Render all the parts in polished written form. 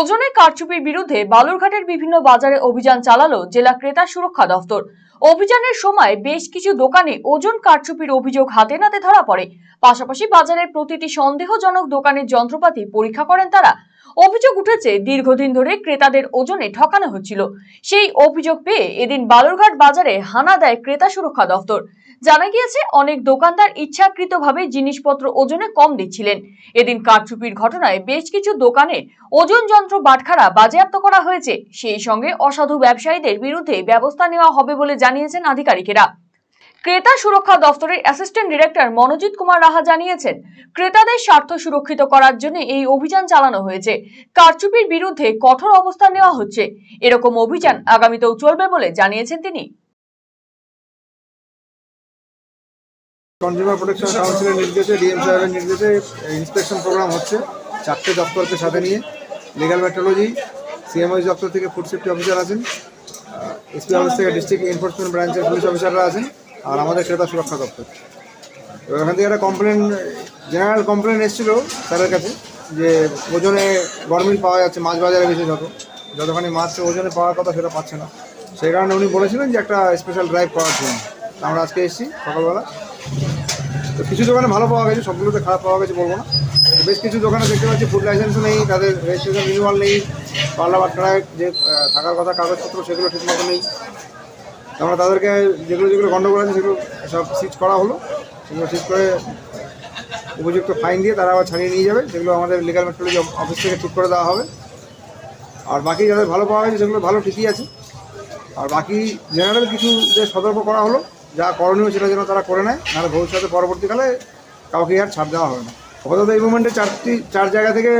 ওজনে কারচুপির বিরুদ্ধে বালুরঘাটের বিভিন্ন বাজারে অভিযান চালালো জেলা ক্রেতা সুরক্ষা দফতর। অভিযানের সময় বেশ কিছু দোকানে ওজন কারচুপির অভিযোগ হাতে নাতে ধরা পড়ে। পাশাপাশি বাজারের প্রতিটি সন্দেহজনক দোকানের যন্ত্রপাতি পরীক্ষা করেন তারা। অভিযোগ উঠেছে দীর্ঘদিন ধরে ক্রেতাদের ওজনে ঠকানো হচ্ছিল। সেই অভিযোগ পেয়ে এদিন বালুরঘাট বাজারে হানা দেয় ক্রেতা সুরক্ষা দফতর। জানা গিয়েছে অনেক দোকানদার ইচ্ছাকৃতভাবে জিনিসপত্র ওজনে কম দিচ্ছিলেন। এদিন কারচুপির ঘটনায় বেশ কিছু দোকানে ওজন যন্ত্র বাটখারা বাজেয়াপ্ত করা হয়েছে। সেই সঙ্গে অসাধু ব্যবসায়ীদের বিরুদ্ধে ব্যবস্থা নেওয়া হবে বলে জানিয়েছেন আধিকারিকেরা। ক্রেতা সুরক্ষা দফতরের অ্যাসিস্ট্যান্ট ডিরেক্টর মনোজিৎ কুমার রাহা জানিয়েছেন, ক্রেতাদের স্বার্থ সুরক্ষিত করার জন্য এই অভিযান চালানো হয়েছে। কারচুপির বিরুদ্ধে কঠোর অবস্থান নেওয়া হচ্ছে। এরকম অভিযান আগামীতেও চলবে বলে জানিয়েছেন তিনি। কনজিউমার প্রোটেকশন কাউন্সিলের নির্দেশে ডিএম সাহেবের নির্দেশে ইন্সপেকশন প্রোগ্রাম হচ্ছে 4টে দপ্তরকে সাথে নিয়ে। লিগ্যাল মেট্রোলজি, সিএমওএস দপ্তর থেকে ফুড সেফটি অফিসার আছেন, এসপি অফিস থেকে ডিস্ট্রিক্ট এনফোর্সমেন্ট ব্রাঞ্চের পুলিশ অফিসাররা আছেন, আর আমাদের ক্রেতা সুরক্ষা দপ্তর। তো এখান থেকে একটা জেনারেল কমপ্লেন এসেছিল স্যারের কাছে যে ওজনে গরমিল পাওয়া যাচ্ছে মাছ বাজারে, বেশি যতখানি মাছ ওজনে পাওয়ার কথা সেটা পাচ্ছে না। সেই কারণে উনি বলেছিলেন যে একটা স্পেশাল ড্রাইভ করার জন্য। আমরা আজকে এসেছি সকালবেলা। তো কিছু দোকানে ভালো পাওয়া গেছে, সবগুলোতে খারাপ পাওয়া গেছে বলবো না। বেশ কিছু দোকানে দেখতে পাচ্ছি ফুড লাইসেন্সও নেই, তাদের রেজিস্ট্রেশন রিনিউয়াল নেই, পাল্লা বাটখারায় যে থাকার কথা কাগজপত্র সেগুলো ঠিকমতো নেই। আমরা তাদেরকে যেগুলো গন্ডগোল আছে সেগুলো সব সিজ করা হলো। সেগুলো ঠিক করে উপযুক্ত ফাইন দিয়ে তারা আবার ছাড়িয়ে নিয়ে যাবে। সেগুলো আমাদের লিগ্যাল মেট্রোলজি অফিস থেকে ঠিক করে দেওয়া হবে। আর বাকি যাদের ভালো পাওয়া গেছে সেগুলো ভালো ঠিকই আছে। আর বাকি জেনারেল কিছু যে সতর্ক করা হলো, যা করণীয় সেটা যেন তারা করে নেয়, নাহলে ভবিষ্যতে পরবর্তীকালে কাউকে আর ছাড় দেওয়া হবে না। আপাতত এই মুভমেন্টে 4 জায়গা থেকে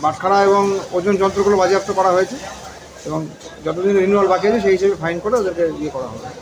বাটখারা এবং ওজন যন্ত্রগুলো বাজেয়াপ্ত করা হয়েছে এবং যতদিন রিনিউয়াল বাকি আছে সেই হিসেবে ফাইন করে ওদেরকে করা হবে।